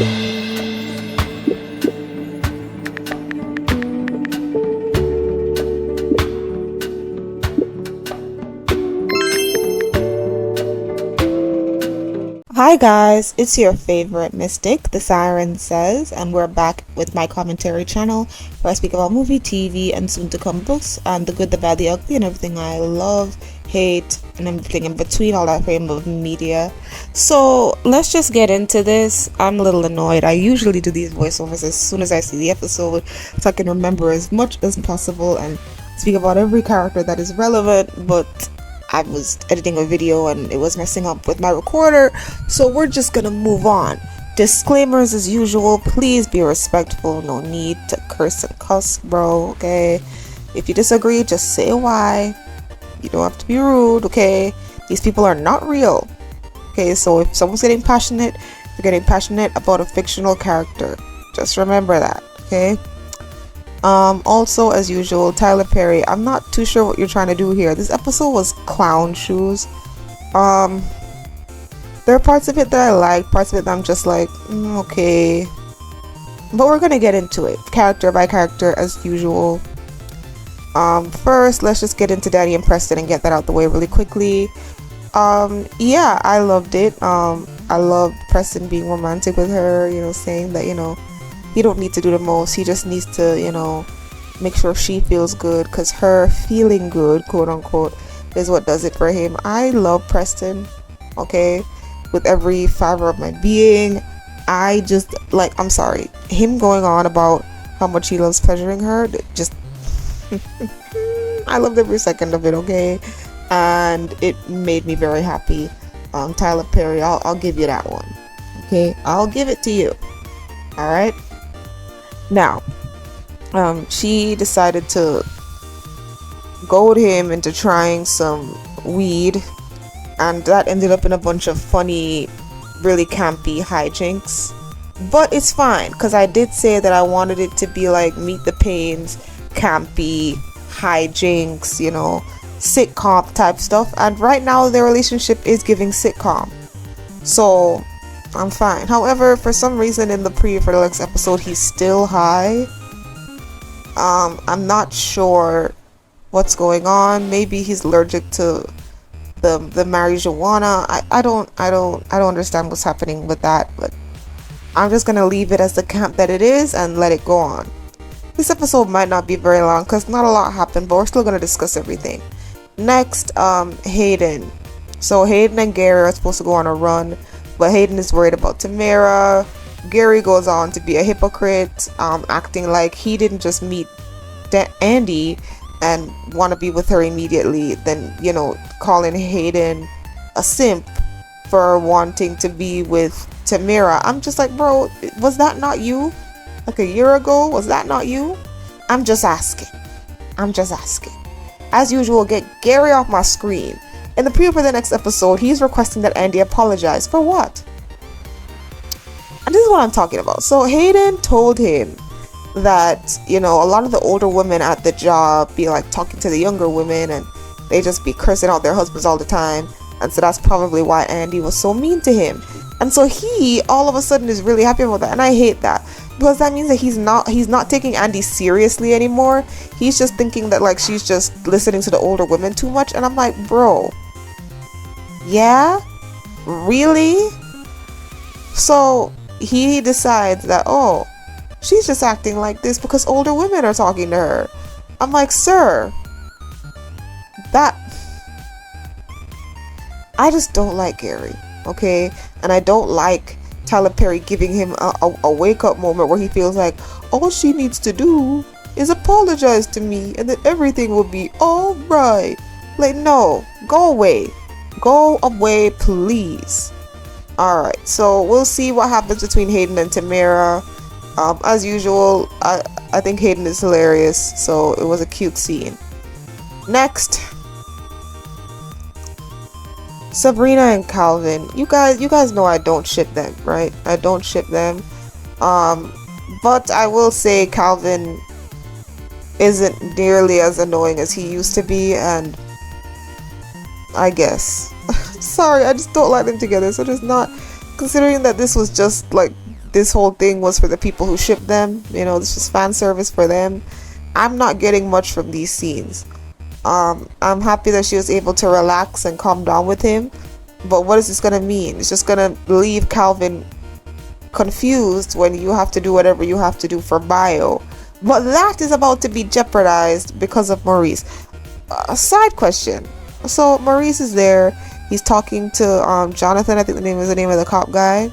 Hi guys, it's your favorite mystic, TheSirenSayz, and we're back with my commentary channel where I speak about movie, TV, and soon to come books, and the good, the bad, the ugly, and everything I love, hate, and everything in between, all that frame of media. So let's just get into this. I'm a little annoyed. I usually do these voiceovers as soon as I see the episode so I can remember as much as possible and speak about every character that is relevant, but I was editing a video and it was messing up with my recorder, so we're just gonna move on. Disclaimers as usual, please be respectful, no need to curse and cuss, bro, okay? If you disagree, just say why. You don't have to be rude, okay? These people are not real, okay? So if someone's getting passionate, you're getting passionate about a fictional character. Just remember that, okay? Also, as usual, Tyler Perry, I'm not too sure what you're trying to do here. This episode was clown shoes. There are parts of it that I like, parts of it that I'm just like, okay. But we're gonna get into it, character by character, as usual. First, let's just get into Danni and Preston and get that out the way really quickly. Yeah, I loved it. I loved Preston being romantic with her, you know, saying that, you know, he don't need to do the most, he just needs to, you know, make sure she feels good, because her feeling good, quote unquote, is what does it for him. I love Preston, okay, with every fiber of my being. I just, like, I'm sorry, him going on about how much he loves pleasuring her, just I loved every second of it, okay, and it made me very happy. Tyler Perry, I'll give you that one, okay, I'll give it to you. All right. Now, she decided to goad him into trying some weed, and that ended up in a bunch of funny, really campy hijinks. But it's fine, because I did say that I wanted it to be like Meet the Pains, campy hijinks, you know, sitcom type stuff. And right now, their relationship is giving sitcom. So I'm fine. However, for some reason in the preview for the next episode, he's still high. I'm not sure what's going on. Maybe he's allergic to the marijuana. I don't understand what's happening with that, but I'm just gonna leave it as the camp that it is and let it go on. This episode might not be very long because not a lot happened, but we're still gonna discuss everything. Next, Hayden. So Hayden and Gary are supposed to go on a run, but Hayden is worried about Tamara. Gary goes on to be a hypocrite, acting like he didn't just meet Andi and want to be with her immediately, then, you know, calling Hayden a simp for wanting to be with Tamara. I'm just like, bro, was that not you? Like a year ago, was that not you? I'm just asking. As usual, get Gary off my screen. In the preview for the next episode, he's requesting that Andi apologize. For what? And this is what I'm talking about. So Hayden told him that, you know, a lot of the older women at the job be like talking to the younger women and they just be cursing out their husbands all the time. And so that's probably why Andi was so mean to him. And so he all of a sudden is really happy about that. And I hate that, because that means that he's not taking Andi seriously anymore. He's just thinking that like she's just listening to the older women too much. And I'm like, bro, yeah, really? So he decides that, oh, she's just acting like this because older women are talking to her. I'm like, sir, that, I just don't like Gary, okay? And I don't like Tyler Perry giving him a wake-up moment where he feels like all she needs to do is apologize to me and then everything will be all right. Like, no, go away, please. All right, so we'll see what happens between Hayden and Tamara. As usual, I think Hayden is hilarious, so it was a cute scene. Next, Sabrina and Calvin. You guys know I don't ship them, right? I don't ship them. But I will say Calvin isn't nearly as annoying as he used to be, and I guess sorry, I just don't like them together. So just not considering that this was just like this whole thing was for the people who shipped them. You know, this was fan service for them. I'm not getting much from these scenes. I'm happy that she was able to relax and calm down with him, but what is this gonna mean? It's just gonna leave Calvin confused when you have to do whatever you have to do for bio, but that is about to be jeopardized because of Maurice. A side question. So Maurice is there. He's talking to Jonathan, I think the name is the name of the cop guy.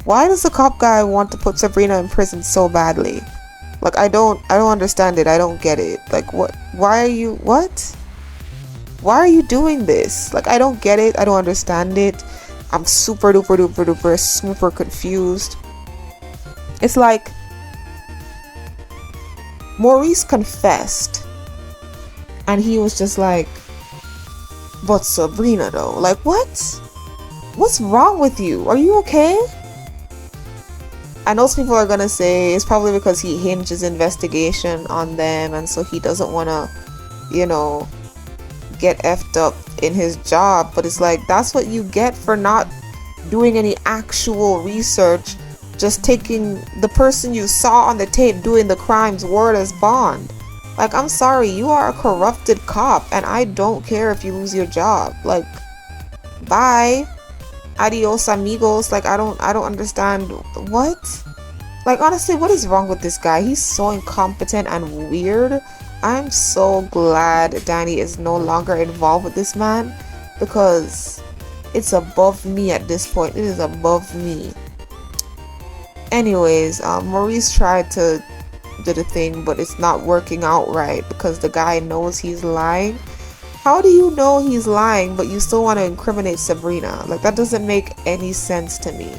Why does the cop guy want to put Sabrina in prison so badly? Like, I don't understand it. I don't get it. Like, why are you doing this? Like, I don't get it. I don't understand it. I'm super confused. It's like Maurice confessed and he was just like, but Sabrina though, like, what's wrong with you? Are you okay? I know some people are gonna say it's probably because he hinged his investigation on them, and so he doesn't want to, you know, get effed up in his job. But it's like, that's what you get for not doing any actual research, just taking the person you saw on the tape doing the crime's word as bond. Like, I'm sorry, you are a corrupted cop, and I don't care if you lose your job. Like, bye. Adios amigos. Like, I don't understand. What? Like, honestly, what is wrong with this guy? He's so incompetent and weird. I'm so glad Danni is no longer involved with this man, because it's above me at this point. It is above me. Anyways, Maurice tried to do the thing, but it's not working out right because the guy knows he's lying. How do you know he's lying, but you still want to incriminate Sabrina? Like, that doesn't make any sense to me.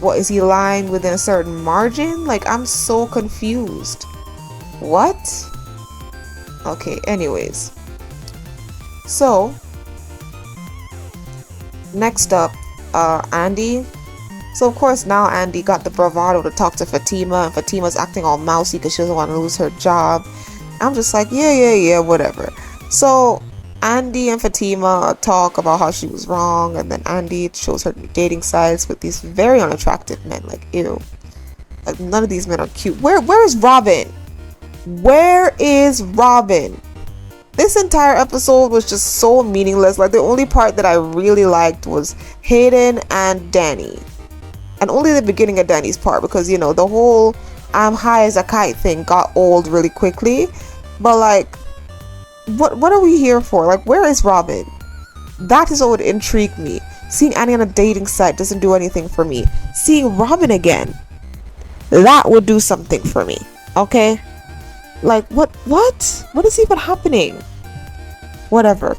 What, is he lying within a certain margin? Like, I'm so confused. What? Okay, anyways. So, next up, Andi. So, of course, now Andi got the bravado to talk to Fatima, and Fatima's acting all mousy because she doesn't want to lose her job. I'm just like, yeah, whatever. So Andi and Fatima talk about how she was wrong, and then Andi shows her dating sites with these very unattractive men. Like, ew. Like, none of these men are cute. Where is Robin? Where is Robin? This entire episode was just so meaningless. Like, the only part that I really liked was Hayden and Danni. And only the beginning of Danny's part, because, you know, the whole I'm high as a kite thing got old really quickly. But, like, what are we here for? Like, where is Robin? That is what would intrigue me. Seeing Andi on a dating site doesn't do anything for me. Seeing Robin again, that would do something for me. Okay? Like, what is even happening? Whatever.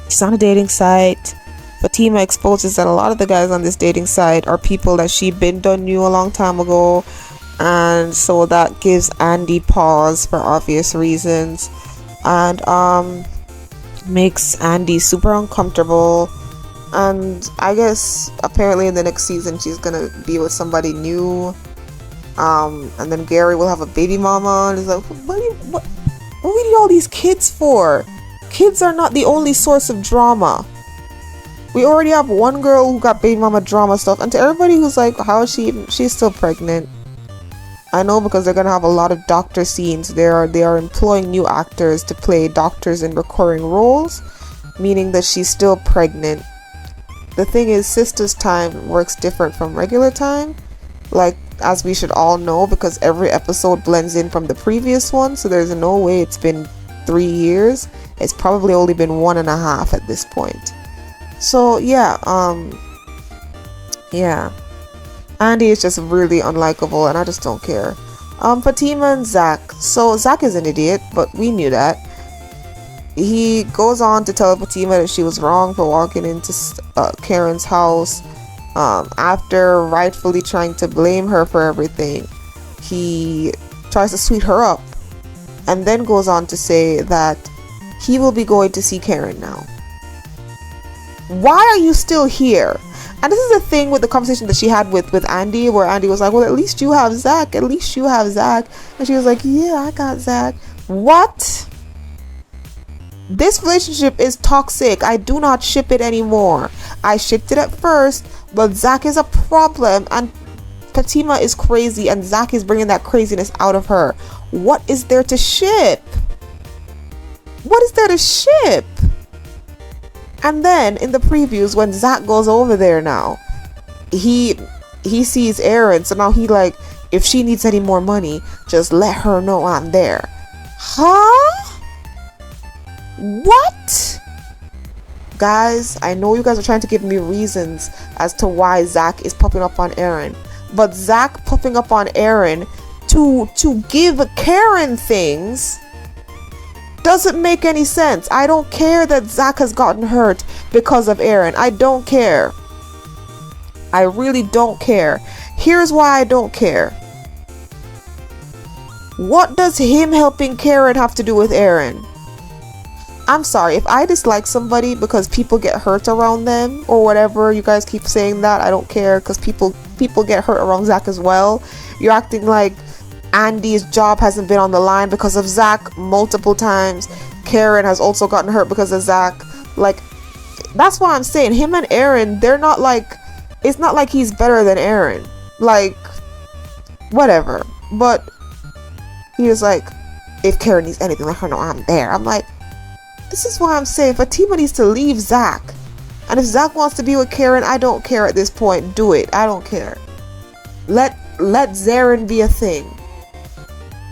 She's on a dating site. Fatima exposes that a lot of the guys on this dating site are people that she knew a long time ago, and so that gives Andi pause for obvious reasons, and makes Andi super uncomfortable. And I guess apparently in the next season she's gonna be with somebody new, and then Gary will have a baby mama, and it's like, what do we need all these kids for? Kids are not the only source of drama. We already have one girl who got baby mama drama stuff, and to everybody who's like, how is she's still pregnant. I know, because they're gonna have a lot of doctor scenes. They are employing new actors to play doctors in recurring roles, meaning that she's still pregnant. The thing is, Sistas time works different from regular time, like, as we should all know, because every episode blends in from the previous one, so there's no way it's been 3 years. It's probably only been 1.5 at this point. So yeah, Andi is just really unlikable, and I just don't care. Fatima and Zach. So Zach is an idiot, but we knew that. He goes on to tell Fatima that she was wrong for walking into Karen's house, after rightfully trying to blame her for everything. He tries to sweet her up, and then goes on to say that he will be going to see Karen now. Why are you still here? And this is the thing with the conversation that she had with Andi, where Andi was like, well, at least you have Zach. At least you have Zach. And she was like, yeah, I got Zach. What? This relationship is toxic. I do not ship it anymore. I shipped it at first, but Zach is a problem, and Fatima is crazy, and Zach is bringing that craziness out of her. What is there to ship? What is there to ship? And then in the previews, when Zach goes over there now, he sees Aaron, so now he like, if she needs any more money, just let her know I'm there. Huh? What? Guys, I know you guys are trying to give me reasons as to why Zach is popping up on Aaron, but Zach popping up on Aaron to give Karen things doesn't make any sense. I don't care that Zach has gotten hurt because of Aaron. I don't care. I really don't care. Here's why I don't care. What does him helping Karen have to do with Aaron? I'm sorry, if I dislike somebody because people get hurt around them or whatever, you guys keep saying that, I don't care, because people get hurt around Zach as well. You're acting like Andi's job hasn't been on the line because of Zach multiple times. Karen has also gotten hurt because of Zach. Like, that's why I'm saying him and Aaron, they're not like, it's not like he's better than Aaron. Like, whatever. But he was like, if Karen needs anything, let her know I'm there. I'm like, this is why I'm saying Fatima needs to leave Zach. And if Zach wants to be with Karen, I don't care at this point. Do it. I don't care. Let Zarin be a thing.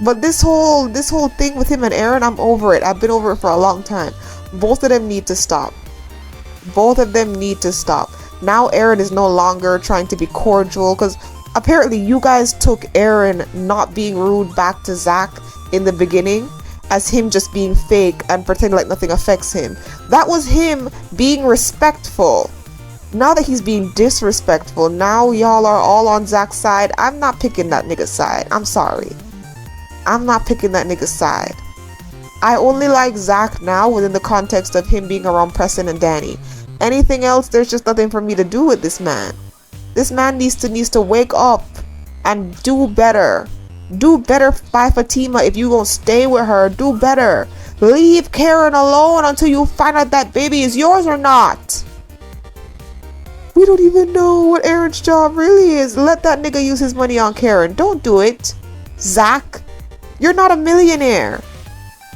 But this whole thing with him and Aaron, I'm over it. I've been over it for a long time. Both of them need to stop. Both of them need to stop. Now Aaron is no longer trying to be cordial, because apparently you guys took Aaron not being rude back to Zach in the beginning as him just being fake and pretending like nothing affects him. That was him being respectful. Now that he's being disrespectful, now y'all are all on Zach's side. I'm not picking that nigga's side. I'm sorry. I'm not picking that nigga's side. I only like Zach now within the context of him being around Preston and Danni. Anything else, there's just nothing for me to do with this man. This man needs to wake up and do better. Do better by Fatima. If you gonna stay with her, do better. Leave Karen alone until you find out that baby is yours or not. We don't even know what Aaron's job really is. Let that nigga use his money on Karen. Don't do it. Zach, you're not a millionaire.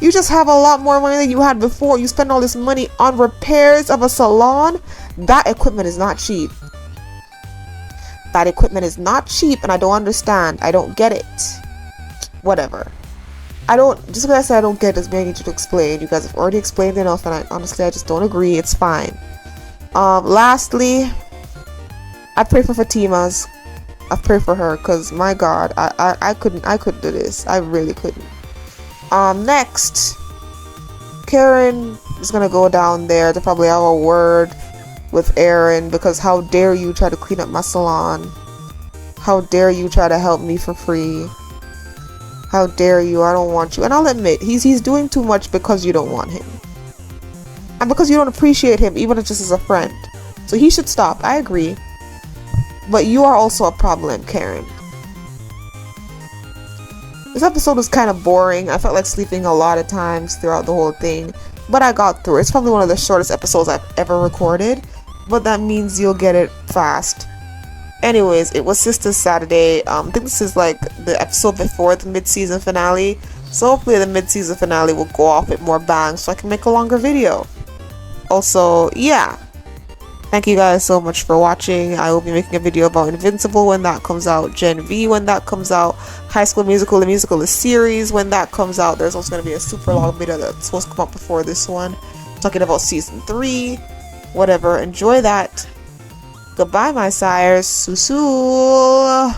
You just have a lot more money than you had before. You spend all this money on repairs of a salon. That equipment is not cheap. That equipment is not cheap, and I don't understand. I don't get it. Whatever. Just because I said I don't get it doesn't mean I need you to explain. You guys have already explained enough, and I just don't agree. It's fine. Lastly, I pray for Fatima's. I pray for her, because my God, I couldn't do this. I really couldn't. Next, Karen is gonna go down there to probably have a word with Aaron, because how dare you try to clean up my salon? How dare you try to help me for free? How dare you? I don't want you. And I'll admit, he's doing too much because you don't want him. And because you don't appreciate him, even if just as a friend. So he should stop. I agree. But you are also a problem, Karen. This episode was kind of boring. I felt like sleeping a lot of times throughout the whole thing. But I got through it. It's probably one of the shortest episodes I've ever recorded. But that means you'll get it fast. Anyways, it was Sistas Saturday. I think this is like the episode before the mid-season finale. So hopefully the mid-season finale will go off with more bangs so I can make a longer video. Also, yeah. Thank you guys so much for watching. I will be making a video about Invincible when that comes out. Gen V when that comes out. High School Musical, the musical, the series when that comes out. There's also going to be a super long video that's supposed to come out before this one. Talking about season 3. Whatever. Enjoy that. Goodbye, my sires. Susu.